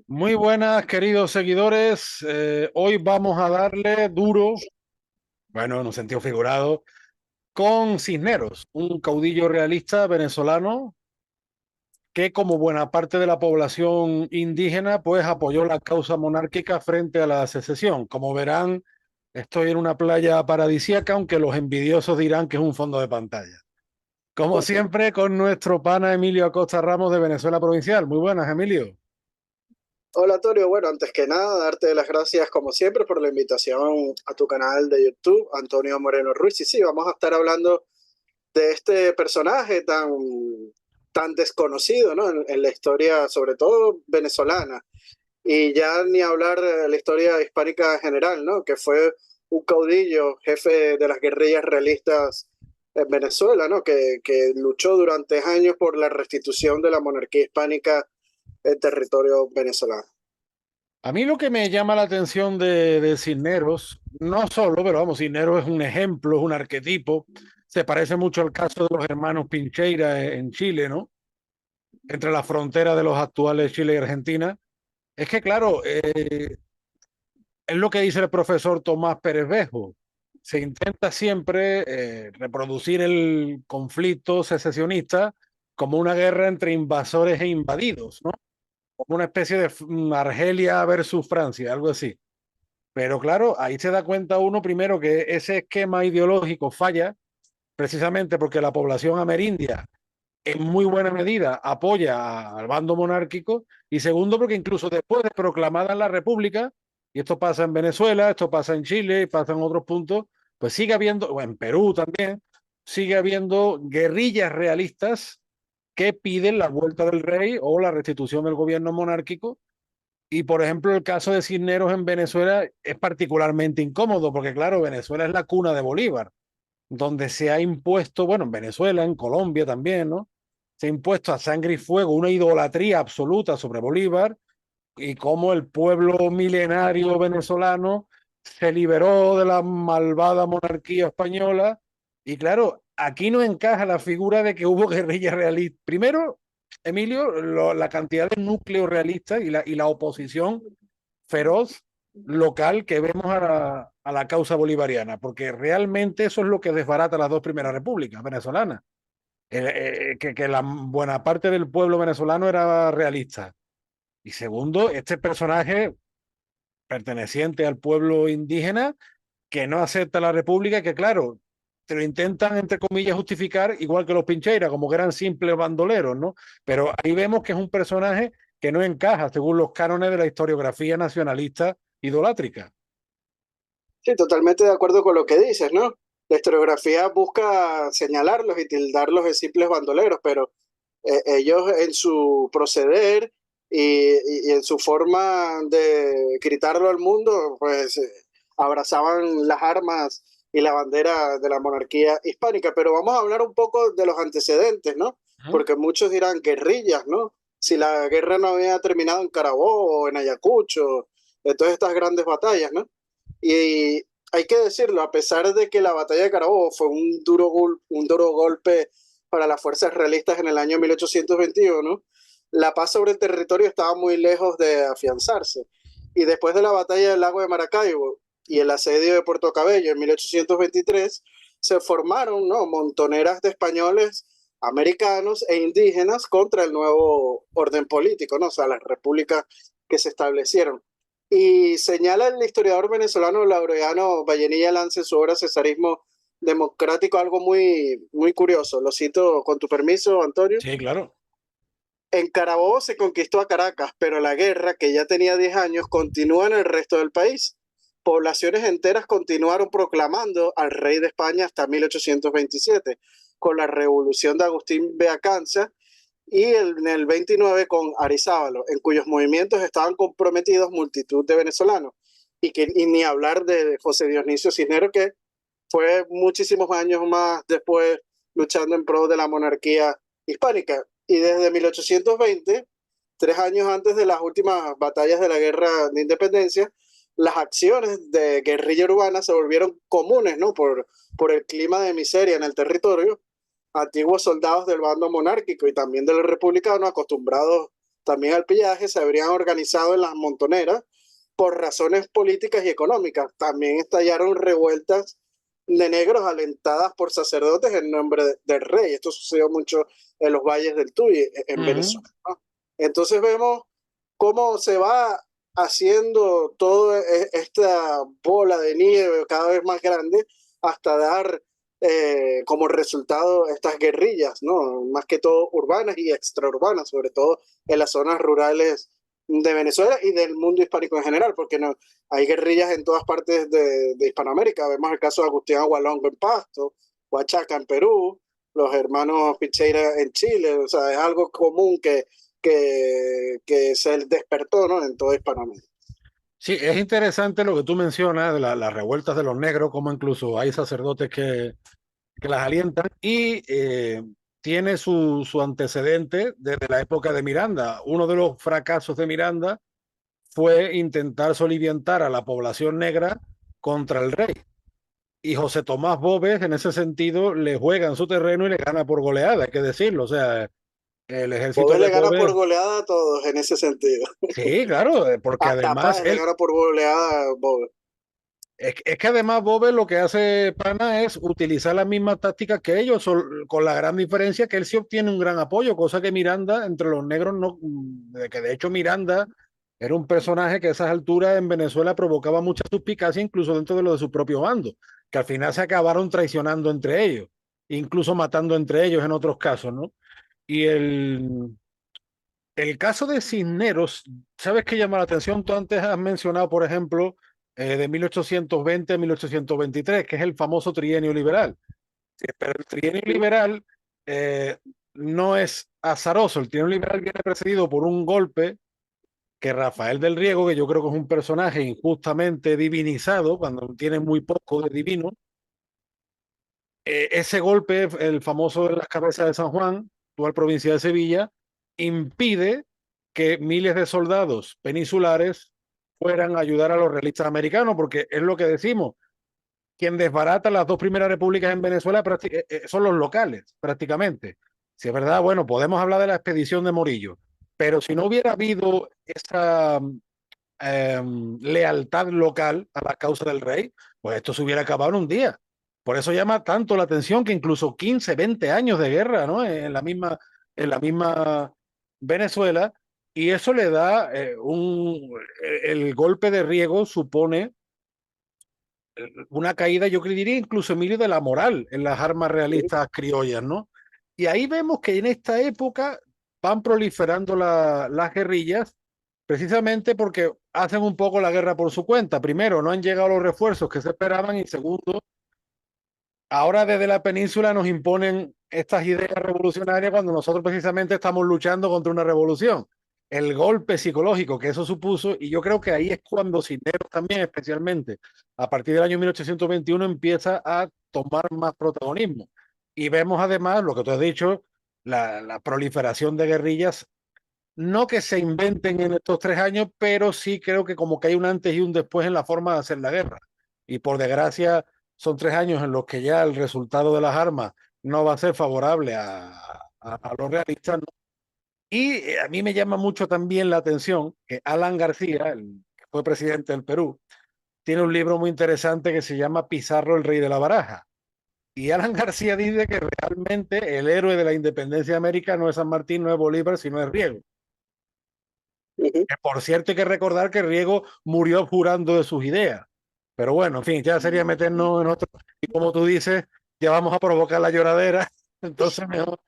Muy buenas, queridos seguidores. Hoy vamos a darle duro, bueno, en un sentido figurado, con Cisneros, un caudillo realista venezolano que, como buena parte de la población indígena, pues apoyó la causa monárquica frente a la secesión. Como verán, estoy en una playa paradisíaca, aunque los envidiosos dirán que es un fondo de pantalla. Como siempre, con nuestro pana Emilio Acosta Ramos de Venezuela Provincial. Muy buenas, Emilio. Hola Antonio, bueno, antes que nada, darte las gracias como siempre por la invitación a tu canal de YouTube, Antonio Moreno Ruiz. Y sí, vamos a estar hablando de este personaje tan desconocido, ¿no? En la historia, sobre todo venezolana, y ya ni hablar de la historia hispánica en general, ¿no? Que fue un caudillo, jefe de las guerrillas realistas en Venezuela, ¿no? Que luchó durante años por la restitución de la monarquía hispánica en territorio venezolano. A mí lo que me llama la atención de Cisneros, no solo, pero vamos, Cisneros es un ejemplo, es un arquetipo, se parece mucho al caso de los hermanos Pincheira en Chile, ¿no? Entre la frontera de los actuales Chile y Argentina. Es que, claro, es lo que dice el profesor Tomás Pérez Bejo. Se intenta siempre reproducir el conflicto secesionista como una guerra entre invasores e invadidos, ¿no? Como una especie de Argelia versus Francia, algo así. Pero claro, ahí se da cuenta uno primero que ese esquema ideológico falla precisamente porque la población amerindia en muy buena medida apoya al bando monárquico y segundo porque incluso después de proclamada la República, y esto pasa en Venezuela, esto pasa en Chile, pasa en otros puntos, pues sigue habiendo, o en Perú también, sigue habiendo guerrillas realistas que piden la vuelta del rey o la restitución del gobierno monárquico y por ejemplo, el caso de Cisneros en Venezuela es particularmente incómodo porque, claro, Venezuela es la cuna de Bolívar, donde se ha impuesto, bueno, en Venezuela, en Colombia también, ¿no? Se ha impuesto a sangre y fuego una idolatría absoluta sobre Bolívar y cómo el pueblo milenario venezolano se liberó de la malvada monarquía española. Y claro, aquí no encaja la figura de que hubo guerrilla realista. Primero, Emilio, la cantidad de núcleo realista y la oposición feroz local que vemos a la causa bolivariana, porque realmente eso es lo que desbarata las dos primeras repúblicas venezolanas, que la buena parte del pueblo venezolano era realista. Y segundo, este personaje perteneciente al pueblo indígena que no acepta la república, que claro, te lo intentan, entre comillas, justificar, igual que los Pincheira, como que eran simples bandoleros, ¿no? Pero ahí vemos que es un personaje que no encaja según los cánones de la historiografía nacionalista idolátrica. Sí, totalmente de acuerdo con lo que dices, ¿no? La historiografía busca señalarlos y tildarlos de simples bandoleros, pero ellos en su proceder y en su forma de gritarlo al mundo, pues abrazaban las armas y la bandera de la monarquía hispánica. Pero vamos a hablar un poco de los antecedentes, ¿no? ¿Mm? Porque muchos dirán guerrillas, ¿no? Si la guerra no había terminado en Carabobo o en Ayacucho, en todas estas grandes batallas, ¿no? Y hay que decirlo, a pesar de que la batalla de Carabobo fue un duro golpe para las fuerzas realistas en el año 1821, la paz sobre el territorio estaba muy lejos de afianzarse. Y después de la batalla del lago de Maracaibo y el asedio de Puerto Cabello en 1823, se formaron, ¿no?, montoneras de españoles, americanos e indígenas contra el nuevo orden político, ¿no? O sea, las repúblicas que se establecieron. Y señala el historiador venezolano Laureano Vallenilla Lance en su obra Cesarismo Democrático algo muy curioso. Lo cito con tu permiso, Antonio. Sí, claro. En Carabobo se conquistó a Caracas, pero la guerra, que ya tenía 10 años, continúa en el resto del país. Poblaciones enteras continuaron proclamando al rey de España hasta 1827, con la revolución de Agustín Beacanza y en el 29 con Arizábalo, en cuyos movimientos estaban comprometidos multitud de venezolanos. Y ni hablar de José Dionisio Cisneros, que fue muchísimos años más después luchando en pro de la monarquía hispánica. Y desde 1820, 3 años antes de las últimas batallas de la guerra de independencia, las acciones de guerrilla urbana se volvieron comunes, ¿no? Por el clima de miseria en el territorio. Antiguos soldados del bando monárquico y también del republicano, acostumbrados también al pillaje, se habrían organizado en las montoneras por razones políticas y económicas. También estallaron revueltas de negros alentadas por sacerdotes en nombre del rey. Esto sucedió mucho en los valles del Tuy, en Venezuela, ¿no? Entonces vemos cómo se va haciendo toda esta bola de nieve cada vez más grande hasta dar como resultado estas guerrillas, ¿no? Más que todo urbanas y extraurbanas, sobre todo en las zonas rurales de Venezuela y del mundo hispánico en general, porque no, hay guerrillas en todas partes de Hispanoamérica. Vemos el caso de Agustín Agualongo en Pasto, Huachaca en Perú, los hermanos Picheira en Chile. O sea, es algo común que se despertó, ¿no?, en toda Hispanoamérica. Sí, es interesante lo que tú mencionas de las revueltas de los negros, como incluso hay sacerdotes que las alientan y tiene su antecedente desde la época de Miranda. Uno de los fracasos de Miranda fue intentar soliviantar a la población negra contra el rey. Y José Tomás Bóves, en ese sentido, le juega en su terreno y le gana por goleada, hay que decirlo. O sea, el ejército Bobes de le gana por Bóves, goleada a todos en ese sentido. sí, claro, porque Hasta además Páez le él, gana por goleada a Bobes. es que además Bóves lo que hace Pana es utilizar las mismas tácticas que ellos, con la gran diferencia que él sí obtiene un gran apoyo, cosa que Miranda entre los negros no, que de hecho Miranda era un personaje que a esas alturas en Venezuela provocaba mucha suspicacia, incluso dentro de lo de su propio bando, que al final se acabaron traicionando entre ellos, incluso matando entre ellos en otros casos, ¿no? Y el caso de Cisneros, ¿sabes qué llama la atención? Tú antes has mencionado, por ejemplo, de 1820 a 1823, que es el famoso trienio liberal. Sí, pero el trienio liberal eh, no es azaroso. El trienio liberal viene precedido por un golpe que Rafael del Riego, que yo creo que es un personaje injustamente divinizado, cuando tiene muy poco de divino, ese golpe, el famoso de las cabezas de San Juan, actual provincia de Sevilla, impide que miles de soldados peninsulares fueran a ayudar a los realistas americanos, porque es lo que decimos, quien desbarata las dos primeras repúblicas en Venezuela son los locales, prácticamente. Si es verdad, bueno, podemos hablar de la expedición de Morillo, pero si no hubiera habido esa lealtad local a la causa del rey, pues esto se hubiera acabado en un día. Por eso llama tanto la atención que incluso 15, 20 años de guerra, ¿no? En la misma Venezuela, y eso le da el golpe de riego supone una caída, yo diría incluso, Emilio, de la moral en las armas realistas criollas, ¿no? Y ahí vemos que en esta época van proliferando las guerrillas precisamente porque hacen un poco la guerra por su cuenta. Primero, no han llegado los refuerzos que se esperaban y segundo, ahora desde la península nos imponen estas ideas revolucionarias cuando nosotros precisamente estamos luchando contra una revolución. El golpe psicológico que eso supuso, y yo creo que ahí es cuando Cisneros también, especialmente a partir del año 1821, empieza a tomar más protagonismo. Y vemos además, lo que tú has dicho, la proliferación de guerrillas, no que se inventen en estos 3 años, pero sí creo que como que hay un antes y un después en la forma de hacer la guerra. Y por desgracia, son 3 años en los que ya el resultado de las armas no va a ser favorable a los realistas, ¿no? Y a mí me llama mucho también la atención que Alan García, el que fue presidente del Perú, tiene un libro muy interesante que se llama Pizarro, el rey de la baraja. Y Alan García dice que realmente el héroe de la independencia de América no es San Martín, no es Bolívar, sino es Riego. Que por cierto, hay que recordar que Riego murió jurando de sus ideas. Pero bueno, en fin, ya sería meternos en otro. Y como tú dices, ya vamos a provocar la lloradera. Entonces, mejor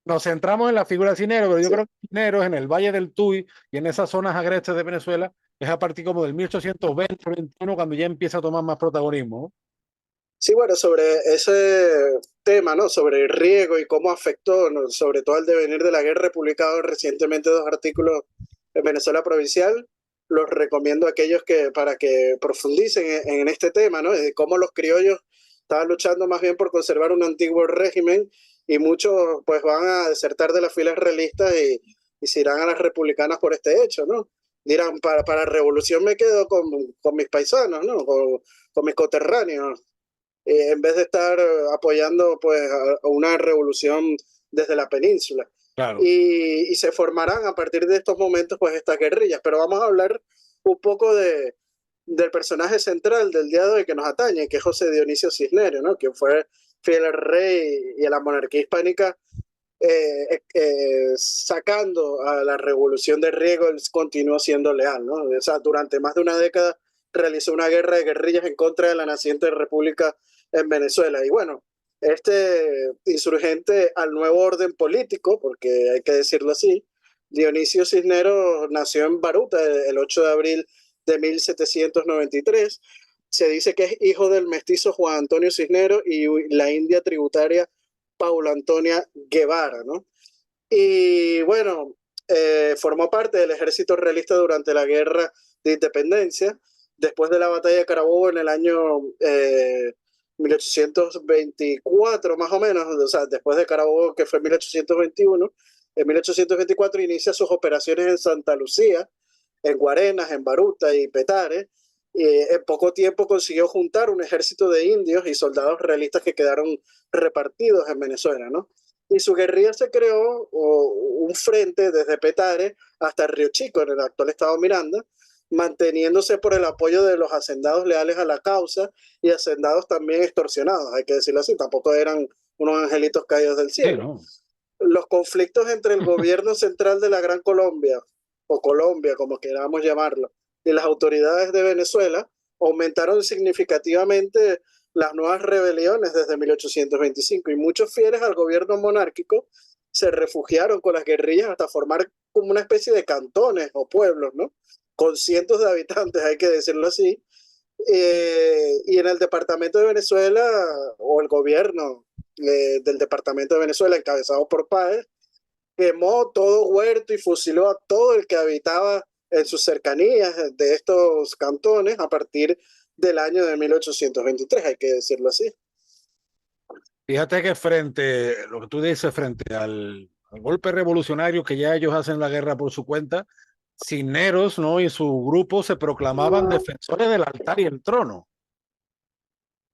nos centramos en la figura de Cisneros, pero yo Sí. creo que Cisneros en el Valle del Tuy y en esas zonas agrestes de Venezuela es a partir como del 1820-21 cuando ya empieza a tomar más protagonismo. Sí, bueno, sobre ese tema, ¿no? Sobre el riego y cómo afectó, ¿no?, sobre todo el devenir de la guerra, he publicado recientemente 2 artículos en Venezuela Provincial. Los recomiendo a aquellos que, para que profundicen en este tema, ¿no? De cómo los criollos estaban luchando más bien por conservar un antiguo régimen y muchos pues van a desertar de las filas realistas y se irán a las republicanas por este hecho, ¿no? Dirán, para revolución me quedo con mis paisanos, ¿no? Con mis coterráneos, en vez de estar apoyando pues a una revolución desde la península. Claro. y se formarán a partir de estos momentos pues estas guerrillas. Pero vamos a hablar un poco del personaje central del día de hoy que nos atañe, que es José Dionisio Cisneros, ¿no? Quien fue fiel al rey y a la monarquía hispánica, sacando a la revolución de Riego, él continuó siendo leal, ¿no? O sea, durante más de una década realizó una guerra de guerrillas en contra de la naciente república en Venezuela. Y bueno, este insurgente al nuevo orden político, porque hay que decirlo así, Dionisio Cisneros nació en Baruta el 8 de abril de 1793. Se dice que es hijo del mestizo Juan Antonio Cisneros y la india tributaria Paula Antonia Guevara, ¿no? Y bueno, formó parte del ejército realista durante la guerra de independencia. Después de la batalla de Carabobo en el año 1824, más o menos, o sea, después de Carabobo, que fue en 1821, en 1824 inicia sus operaciones en Santa Lucía, en Guarenas, en Baruta y Petare. Y en poco tiempo consiguió juntar un ejército de indios y soldados realistas que quedaron repartidos en Venezuela, ¿no? Y su guerrilla se creó un frente desde Petare hasta Río Chico, en el actual estado Miranda, manteniéndose por el apoyo de los hacendados leales a la causa y hacendados también extorsionados, hay que decirlo así, tampoco eran unos angelitos caídos del Sí, cielo. ¿no? Los conflictos entre el gobierno central de la Gran Colombia, o Colombia, como queramos llamarlo, y las autoridades de Venezuela aumentaron significativamente las nuevas rebeliones desde 1825 y muchos fieles al gobierno monárquico se refugiaron con las guerrillas hasta formar como una especie de cantones o pueblos, ¿no? Con cientos de habitantes, hay que decirlo así. Y en el departamento de Venezuela, o el gobierno del departamento de Venezuela, encabezado por Páez, quemó todo huerto y fusiló a todo el que habitaba en sus cercanías de estos cantones a partir del año de 1823, hay que decirlo así. Fíjate que frente, lo que tú dices, frente al golpe revolucionario que ya ellos hacen la guerra por su cuenta, Cisneros, ¿no? Y su grupo se proclamaban defensores del altar y el trono.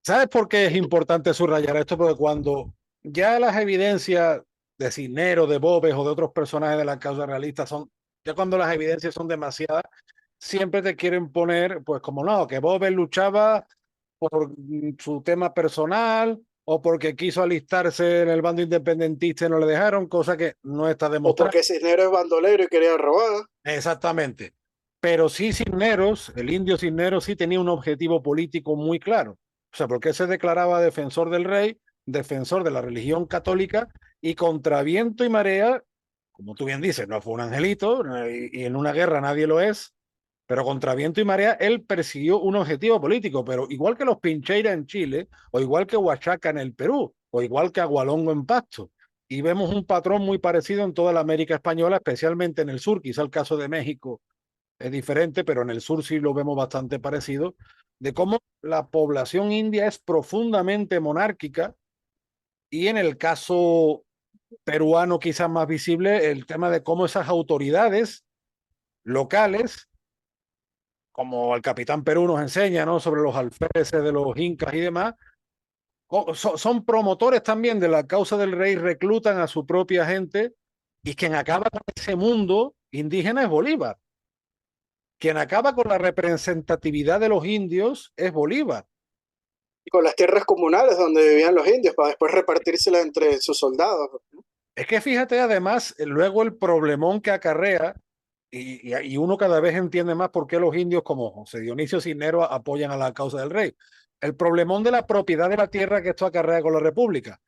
¿Sabes por qué es importante subrayar esto? Porque cuando ya las evidencias de Cisneros, de Bobes o de otros personajes de la causa realista son, ya cuando las evidencias son demasiadas, siempre te quieren poner, pues como no, que Bobes luchaba por su tema personal o porque quiso alistarse en el bando independentista y no le dejaron, cosa que no está O demostrada. porque Cisneros es bandolero y quería robar. Exactamente. Pero sí Cisneros, el indio Cisneros sí tenía un objetivo político muy claro. O sea, porque se declaraba defensor del rey, defensor de la religión católica y contra viento y marea, como tú bien dices, no fue un angelito y en una guerra nadie lo es, pero contra viento y marea él persiguió un objetivo político, pero igual que los Pincheira en Chile, o igual que Huachaca en el Perú, o igual que Agualongo en Pasto. Y vemos un patrón muy parecido en toda la América española, especialmente en el sur, quizá el caso de México es diferente, pero en el sur sí lo vemos bastante parecido, de cómo la población india es profundamente monárquica y en el caso peruano quizás más visible el tema de cómo esas autoridades locales, como el capitán Perú nos enseña, ¿no? Sobre los alféreces de los incas y demás, son promotores también de la causa del rey, reclutan a su propia gente y quien acaba con ese mundo indígena es Bolívar. Quien acaba con la representatividad de los indios es Bolívar. Y con las tierras comunales donde vivían los indios para después repartírselas entre sus soldados. Es que fíjate además luego el problemón que acarrea y uno cada vez entiende más por qué los indios como José Dionisio Cisneros apoyan a la causa del rey. El problemón de la propiedad de la tierra que esto acarrea con la República.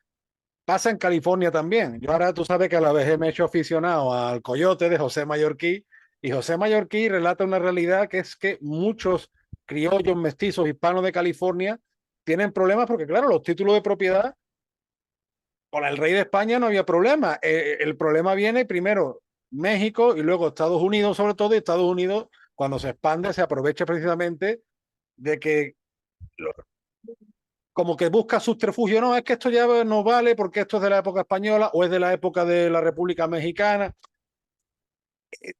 Pasa en California también. Yo ahora tú sabes que a la vez me he hecho aficionado al Coyote de José Mallorquí y José Mallorquí relata una realidad que es que muchos criollos mestizos hispanos de California tienen problemas porque claro, los títulos de propiedad con el rey de España no había problema. El problema viene primero México y luego Estados Unidos sobre todo y Estados Unidos cuando se expande se aprovecha precisamente de que como que busca subterfugio, no, es que esto ya no vale porque esto es de la época española o es de la época de la República Mexicana.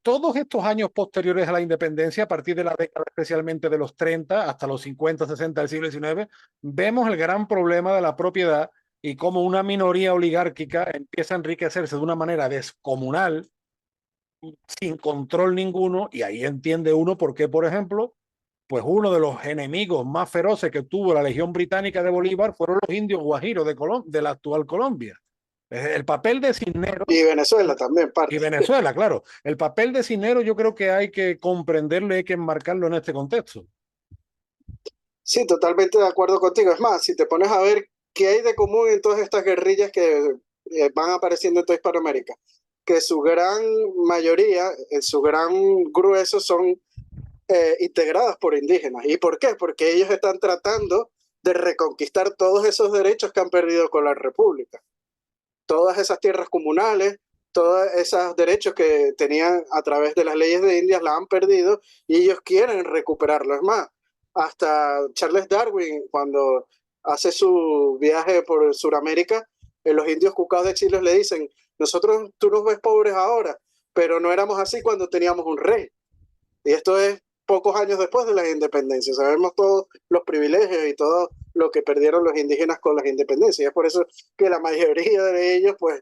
Todos estos años posteriores a la independencia, a partir de la década especialmente de los 30 hasta los 50, 60 del siglo XIX, vemos el gran problema de la propiedad y cómo una minoría oligárquica empieza a enriquecerse de una manera descomunal, sin control ninguno, y ahí entiende uno por qué, por ejemplo, pues uno de los enemigos más feroces que tuvo la Legión Británica de Bolívar fueron los indios guajiros de la actual Colombia. El papel de Cisneros, Y Venezuela también, y parte. Venezuela, claro, el papel de Cisneros yo creo que hay que comprenderlo y hay que enmarcarlo en este contexto. Sí, totalmente de acuerdo contigo. Es más, si te pones a ver qué hay de común en todas estas guerrillas que van apareciendo en toda Hispanoamérica, que su gran mayoría, su gran grueso son integradas por indígenas. ¿Y por qué? Porque ellos están tratando de reconquistar todos esos derechos que han perdido con la República. Todas esas tierras comunales, todos esos derechos que tenían a través de las leyes de Indias la han perdido y ellos quieren recuperarlo. Es más, hasta Charles Darwin, cuando hace su viaje por Sudamérica, los indios cucaos de Chile le dicen, nosotros, tú nos ves pobres ahora, pero no éramos así cuando teníamos un rey. Y esto es pocos años después de la independencia. Sabemos todos los privilegios y todo lo que perdieron los indígenas con las independencias. Y es por eso que la mayoría de ellos, pues,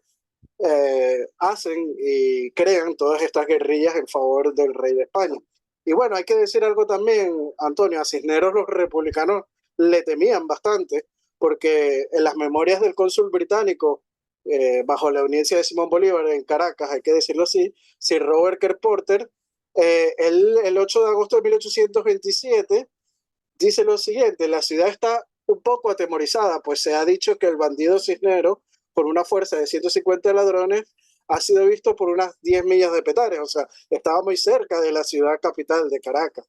hacen y crean todas estas guerrillas en favor del rey de España. Y bueno, hay que decir algo también, Antonio, a Cisneros los republicanos le temían bastante, porque en las memorias del cónsul británico, bajo la audiencia de Simón Bolívar en Caracas, hay que decirlo así, Sir Robert Kerr Porter, él, el 8 de agosto de 1827, dice lo siguiente: la ciudad está un poco atemorizada, pues se ha dicho que el bandido Cisneros, con una fuerza de 150 ladrones, ha sido visto por unas 10 millas de Petare, o sea, estaba muy cerca de la ciudad capital de Caracas.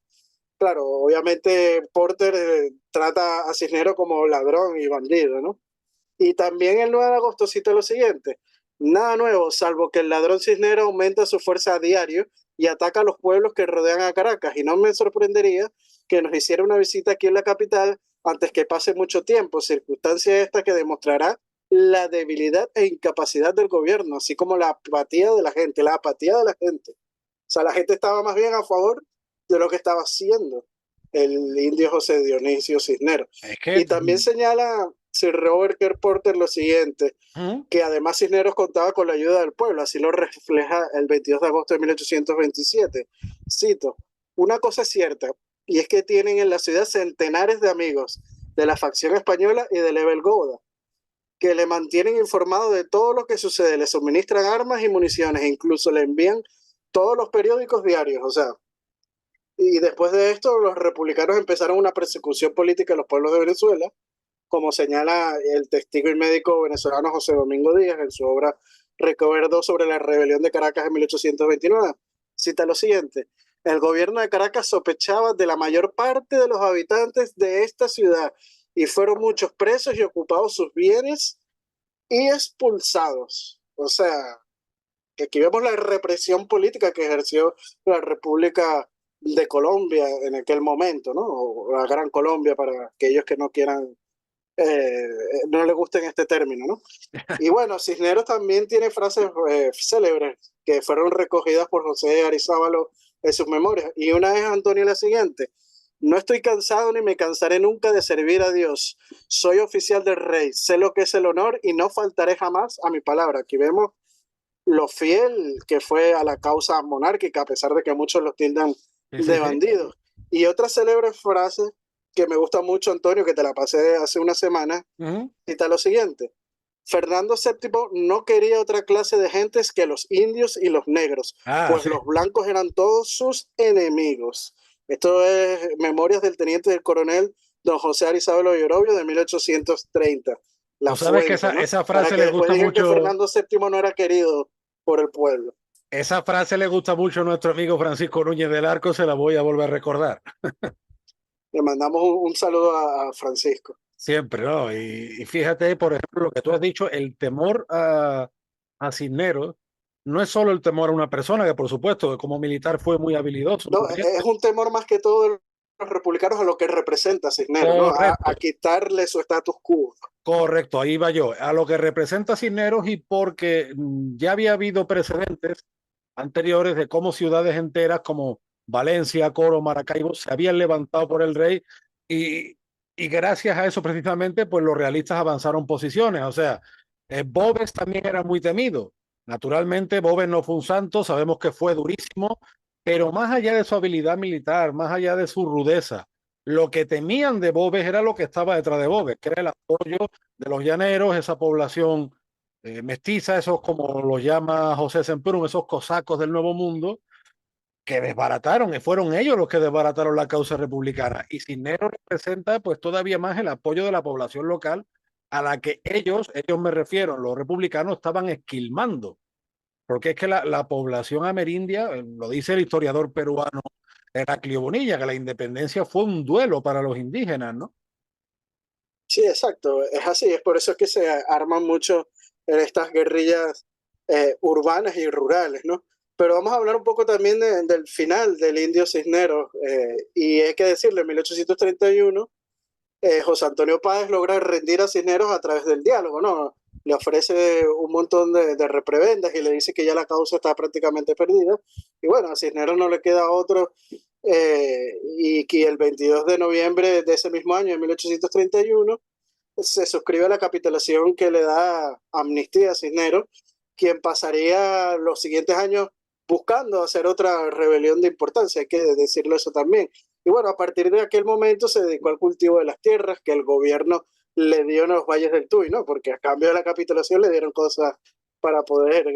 Claro, obviamente Porter trata a Cisneros como ladrón y bandido, ¿no? Y también el 9 de agosto cita lo siguiente: nada nuevo, salvo que el ladrón Cisneros aumenta su fuerza a diario y ataca a los pueblos que rodean a Caracas. Y no me sorprendería que nos hiciera una visita aquí en la capital antes que pase mucho tiempo, circunstancia esta que demostrará la debilidad e incapacidad del gobierno, así como la apatía de la gente, la apatía de la gente. O sea, la gente estaba más bien a favor de lo que estaba haciendo el indio José Dionisio Cisneros. Es que Y también señala Sir Robert Kerr Porter lo siguiente, que además Cisneros contaba con la ayuda del pueblo, así lo refleja el 22 de agosto de 1827. Cito: una cosa es cierta, y es que tienen en la ciudad centenares de amigos de la facción española y de Lebel Gouda, que le mantienen informado de todo lo que sucede, le suministran armas y municiones, e incluso le envían todos los periódicos diarios. O sea, y después de esto, los republicanos empezaron una persecución política de los pueblos de Venezuela, como señala el testigo y médico venezolano José Domingo Díaz en su obra Recuerdo sobre la rebelión de Caracas en 1829. Cita lo siguiente: el gobierno de Caracas sospechaba de la mayor parte de los habitantes de esta ciudad y fueron muchos presos y ocupados sus bienes y expulsados. O sea, que aquí vemos la represión política que ejerció la República de Colombia en aquel momento, ¿no? O la Gran Colombia para aquellos que no quieran, no le gusten este término, ¿no? Y bueno, Cisneros también tiene frases célebres que fueron recogidas por José Arizábalo en sus memorias. Y una es, Antonio, la siguiente: no estoy cansado ni me cansaré nunca de servir a Dios. Soy oficial del rey, sé lo que es el honor y no faltaré jamás a mi palabra. Aquí vemos lo fiel que fue a la causa monárquica, a pesar de que muchos los tildan sí, sí, de sí. bandidos. Y otra célebre frase que me gusta mucho, Antonio, que te la pasé hace una semana, cita lo siguiente: Fernando VII no quería otra clase de gentes que los indios y los negros, Ah, pues sí. los blancos eran todos sus enemigos. Esto es Memorias del Teniente del Coronel Don José Arizábalo y Orobio de 1830. Tú La sabes que fuente, ¿no? esa Para frase que le después gusta digan que mucho, Fernando VII no era querido por el pueblo. esa frase le gusta mucho a nuestro amigo Francisco Núñez del Arco, se la voy a volver a recordar. Le mandamos un saludo a Francisco. Siempre, ¿no? Y fíjate, por ejemplo, lo que tú has dicho, el temor a Cisneros no es solo el temor a una persona, que por supuesto, como militar fue muy habilidoso, muy No, valiente. es un temor más que todo de los republicanos a lo que representa Cisneros, ¿no? A Correcto, quitarle su status quo. correcto, ahí va yo, a lo que representa Cisneros y porque ya había habido precedentes anteriores de cómo ciudades enteras como Valencia, Coro, Maracaibo se habían levantado por el rey y, y gracias a eso precisamente, pues los realistas avanzaron posiciones. O sea, Boves también era muy temido. Naturalmente, Boves no fue un santo, sabemos que fue durísimo, pero más allá de su habilidad militar, más allá de su rudeza, lo que temían de Boves era lo que estaba detrás de Boves, que era el apoyo de los llaneros, esa población mestiza, esos como los llama José Semprún, esos cosacos del Nuevo Mundo, que desbarataron, y fueron ellos los que desbarataron la causa republicana. Y Cisneros representa pues todavía más el apoyo de la población local a la que ellos me refiero, los republicanos estaban esquilmando, porque es que la población amerindia, lo dice el historiador peruano Heraclio Bonilla, que la independencia fue un duelo para los indígenas, ¿no? Sí, exacto, es así, es por eso que se arman mucho en estas guerrillas urbanas y rurales, ¿no? Pero vamos a hablar un poco también del final del Indio Cisneros, y hay que decirle, en 1831, José Antonio Páez logra rendir a Cisneros a través del diálogo, ¿no? Le ofrece un montón de reprebendas y le dice que ya la causa está prácticamente perdida. Y bueno, a Cisneros no le queda otro, y que el 22 de noviembre de ese mismo año, de 1831, se suscribe a la capitulación que le da amnistía a Cisneros, quien pasaría los siguientes años buscando hacer otra rebelión de importancia, hay que decirlo eso también. Y bueno, a partir de aquel momento se dedicó al cultivo de las tierras que el gobierno le dio en los valles del Tuy, ¿no? Porque a cambio de la capitulación le dieron cosas para poder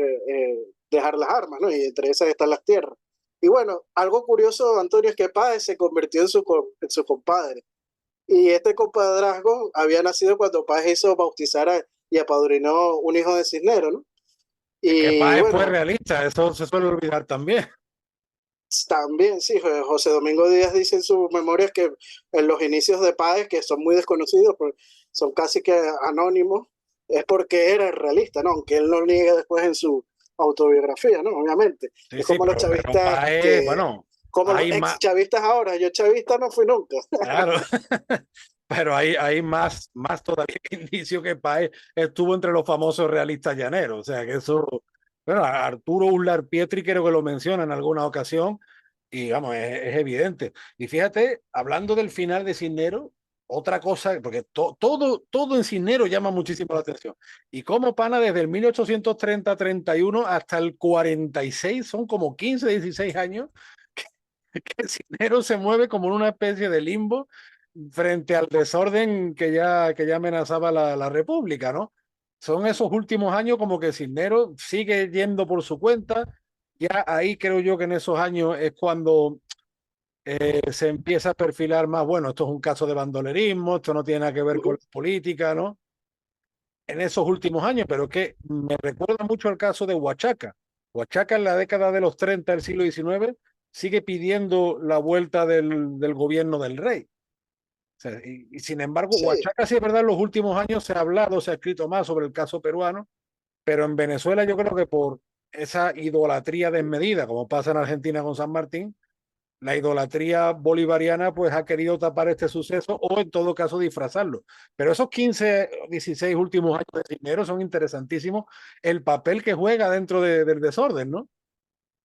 dejar las armas, ¿no? Y entre esas están las tierras. Y bueno, algo curioso, Antonio, es que Páez se convirtió en su compadre. Y este compadrazgo había nacido cuando Páez hizo bautizar y apadrinó un hijo de Cisneros, ¿no? Es que Y Páez fue bueno, realista, eso se suele olvidar también. también, sí, José Domingo Díaz dice en sus memorias que en los inicios de Páez, que son muy desconocidos, pues, son casi que anónimos, es porque era realista, ¿no? Aunque él lo niega después en su autobiografía, ¿no? Obviamente. Sí, Es sí, como los pero chavistas Páez, que, bueno, como los hay ex más, chavistas ahora, yo chavista no fui nunca. claro, pero hay más todavía que indicio que Páez estuvo entre los famosos realistas llaneros. O sea que eso, bueno, Arturo Uslar Pietri creo que lo menciona en alguna ocasión y vamos, es evidente. Y fíjate, hablando del final de Cisneros, otra cosa, porque todo en Cisneros llama muchísimo la atención. Y como pana, desde el 1830-31 hasta el 46, son como 15, 16 años, que Cisneros se mueve como en una especie de limbo frente al desorden que ya amenazaba la República, ¿no? Son esos últimos años como que Cisneros sigue yendo por su cuenta. Ya ahí creo yo que en esos años es cuando se empieza a perfilar más, bueno, esto es un caso de bandolerismo, esto no tiene nada que ver con la política, ¿no? En esos últimos años, pero que me recuerda mucho el caso de Huachaca. Huachaca en la década de los 30 del siglo XIX sigue pidiendo la vuelta del gobierno del rey. O sea, y sin embargo, Sí, Huachaca sí es verdad, en los últimos años se ha hablado, se ha escrito más sobre el caso peruano, pero en Venezuela yo creo que por esa idolatría desmedida, como pasa en Argentina con San Martín, la idolatría bolivariana pues ha querido tapar este suceso o en todo caso disfrazarlo. Pero esos 15, 16 últimos años de Cisneros son interesantísimos, el papel que juega dentro del desorden, ¿no?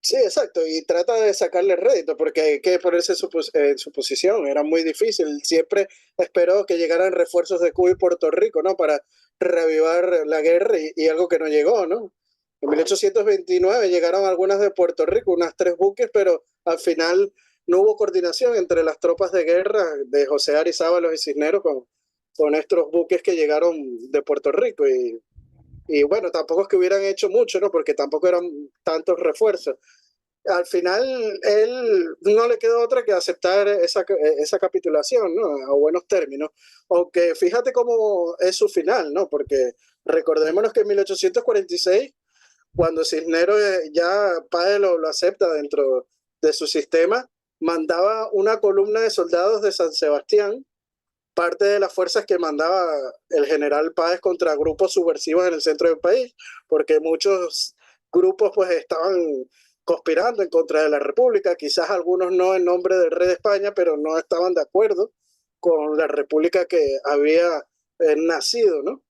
sí, exacto, y trata de sacarle rédito porque hay que ponerse en su posición, era muy difícil, siempre esperó que llegaran refuerzos de Cuba y Puerto Rico, ¿no? Para reavivar la guerra y algo que no llegó, ¿no? En 1829 llegaron algunas de Puerto Rico, unas 3 buques, pero al final no hubo coordinación entre las tropas de guerra de José Arizábal y Cisneros con estos buques que llegaron de Puerto Rico y bueno, tampoco es que hubieran hecho mucho, ¿no? Porque tampoco eran tantos refuerzos. Al final, él no le quedó otra que aceptar esa capitulación, ¿no? A buenos términos. Aunque fíjate cómo es su final, ¿no? Porque recordémonos que en 1846, cuando Cisneros ya Páez lo acepta dentro de su sistema, mandaba una columna de soldados de San Sebastián, parte de las fuerzas que mandaba el general Páez contra grupos subversivos en el centro del país, porque muchos grupos pues estaban conspirando en contra de la República, quizás algunos no en nombre del rey de España, pero no estaban de acuerdo con la República que había nacido, ¿no?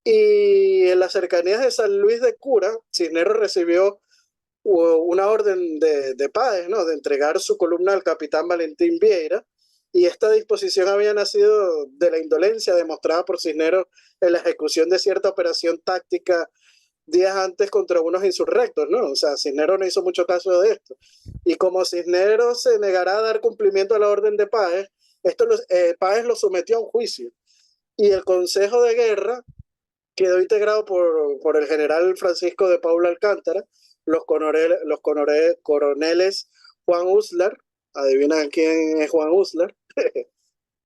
Y en las cercanías de San Luis de Cura, Cisneros recibió una orden de Páez, ¿no? De entregar su columna al capitán Valentín Vieira, y esta disposición había nacido de la indolencia demostrada por Cisneros en la ejecución de cierta operación táctica días antes contra unos insurrectos, ¿no? O sea, Cisneros no hizo mucho caso de esto. Y como Cisneros se negará a dar cumplimiento a la orden de Páez, Páez lo sometió a un juicio. Y el Consejo de Guerra quedó integrado por el general Francisco de Paula Alcántara, coroneles Juan Uslar, adivina quién es Juan Uslar,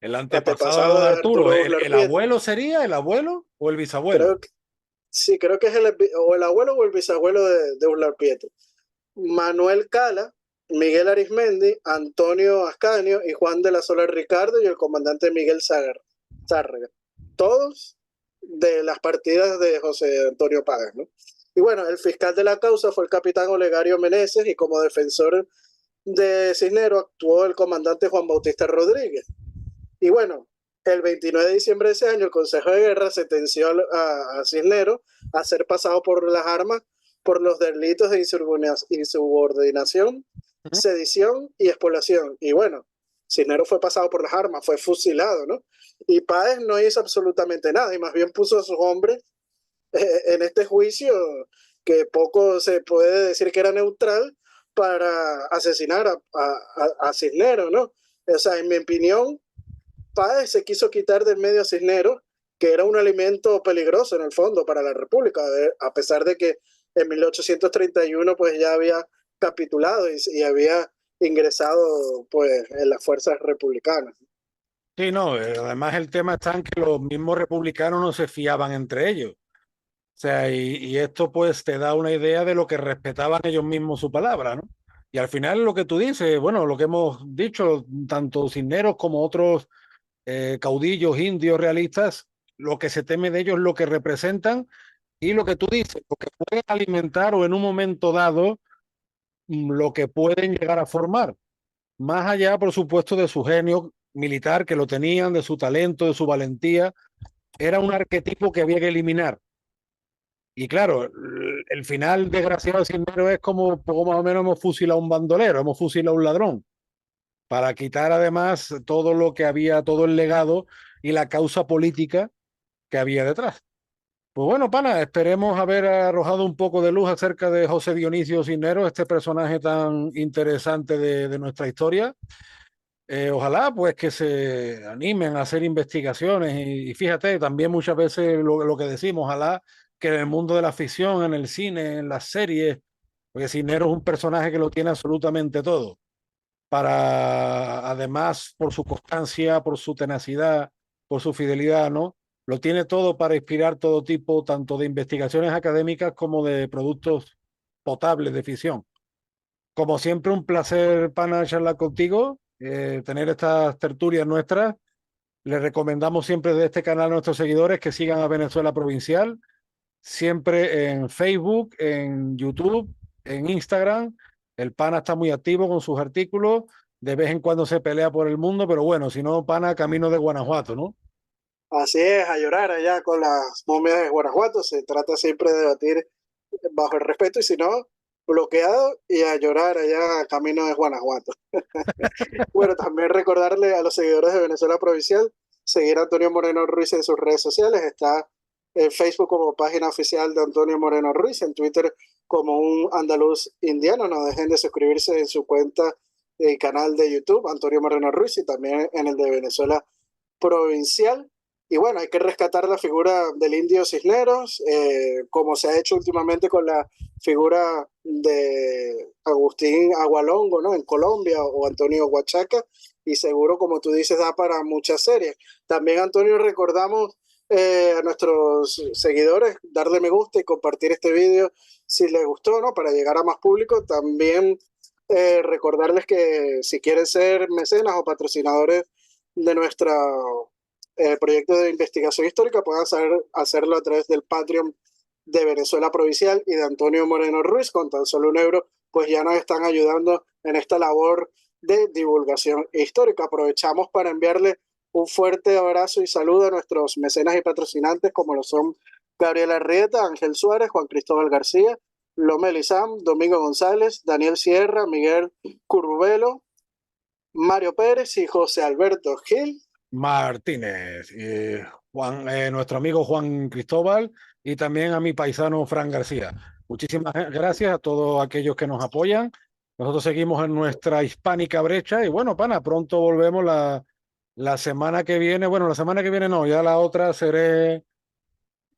El antepasado antepasado de de Arturo, Arturo Uslar el Prieto. abuelo sería el abuelo o el bisabuelo. Creo que, sí, creo que es o el abuelo o el bisabuelo de Uslar Prieto. Manuel Cala, Miguel Arismendi, Antonio Ascanio y Juan de la Sola Ricardo y el comandante Miguel Zárraga. Todos de las partidas de José Antonio Páez, ¿no? Y bueno, el fiscal de la causa fue el capitán Olegario Meneses y como defensor de Cisneros actuó el comandante Juan Bautista Rodríguez. Y bueno, el 29 de diciembre de ese año el Consejo de Guerra sentenció a Cisneros a ser pasado por las armas por los delitos de insubordinación, sedición y expoliación. Y bueno, Cisneros fue pasado por las armas, fue fusilado, ¿no? Y Páez no hizo absolutamente nada y más bien puso a sus hombres en este juicio que poco se puede decir que era neutral para asesinar a Cisneros, ¿no? O sea, en mi opinión, Páez se quiso quitar del medio a Cisneros, que era un alimento peligroso en el fondo para la República, a pesar de que en 1831 pues ya había capitulado y había ingresado pues en las fuerzas republicanas. Sí, no, además el tema está en que los mismos republicanos no se fiaban entre ellos. O sea, y esto pues te da una idea de lo que respetaban ellos mismos su palabra, ¿no? Y al final lo que tú dices, bueno, lo que hemos dicho, tanto Cisneros como otros caudillos indios realistas, lo que se teme de ellos es lo que representan y lo que tú dices, lo que pueden alimentar o en un momento dado lo que pueden llegar a formar. Más allá, por supuesto, de su genio militar, que lo tenían, de su talento, de su valentía, era un arquetipo que había que eliminar. Y claro, el final desgraciado de Cisneros es como poco más o menos hemos fusilado a un bandolero, hemos fusilado a un ladrón, para quitar además todo lo que había, todo el legado y la causa política que había detrás. Pues bueno, pana, esperemos haber arrojado un poco de luz acerca de José Dionisio Cisneros, este personaje tan interesante de nuestra historia. Ojalá pues que se animen a hacer investigaciones y fíjate, también muchas veces lo que decimos, ojalá que en el mundo de la ficción, en el cine, en las series, porque Cisneros es un personaje que lo tiene absolutamente todo, para además por su constancia, por su tenacidad, por su fidelidad, ¿no? Lo tiene todo para inspirar todo tipo, tanto de investigaciones académicas como de productos potables de ficción. Como siempre, un placer, pana, charlar contigo, tener estas tertulias nuestras. Les recomendamos siempre de este canal a nuestros seguidores que sigan a Venezuela Provincial, siempre en Facebook, en YouTube, en Instagram. El pana está muy activo con sus artículos. De vez en cuando se pelea por el mundo, pero bueno, si no, pana, camino de Guanajuato, ¿no? Así es, a llorar allá con las momias de Guanajuato. Se trata siempre de debatir bajo el respeto y si no, bloqueado y a llorar allá camino de Guanajuato. Bueno, también recordarle a los seguidores de Venezuela Provincial, seguir a Antonio Moreno Ruiz en sus redes sociales. Está en Facebook como página oficial de Antonio Moreno Ruiz, en Twitter como un andaluz indiano. No dejen de suscribirse en su cuenta y canal de YouTube, Antonio Moreno Ruiz, y también en el de Venezuela Provincial. Y bueno, hay que rescatar la figura del indio Cisneros, como se ha hecho últimamente con la figura de Agustín Agualongo, ¿no? En Colombia, o Antonio Huachaca, y seguro, como tú dices, da para muchas series. También, Antonio, recordamos a nuestros seguidores darle me gusta y compartir este video si les gustó, ¿no? Para llegar a más público. También recordarles que si quieren ser mecenas o patrocinadores de nuestra proyectos de investigación histórica puedan hacerlo a través del Patreon de Venezuela Provincial y de Antonio Moreno Ruiz. Con tan solo €1, pues ya nos están ayudando en esta labor de divulgación histórica. Aprovechamos para enviarle un fuerte abrazo y saludo a nuestros mecenas y patrocinantes, como lo son Gabriela Arrieta, Ángel Suárez, Juan Cristóbal García, Lomel Izam, Domingo González, Daniel Sierra, Miguel Currubelo, Mario Pérez y José Alberto Gil. Martínez, Juan, nuestro amigo Juan Cristóbal y también a mi paisano Fran García. Muchísimas gracias a todos aquellos que nos apoyan. Nosotros seguimos en nuestra hispánica brecha y bueno, pana, pronto volvemos la semana que viene. Bueno, la semana que viene no, ya la otra seré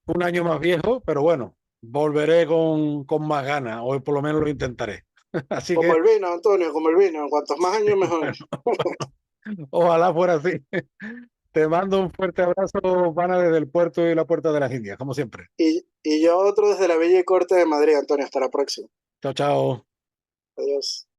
un año más viejo, pero bueno, volveré con más ganas, o por lo menos lo intentaré. Así Como que el vino, Antonio, como el vino. Cuantos más años, mejor. ojalá fuera así. Te mando un fuerte abrazo, pana, desde el puerto y la puerta de las Indias, como siempre. Y yo otro desde la Bella y Corte de Madrid, Antonio. Hasta la próxima. Chao, chao. Adiós.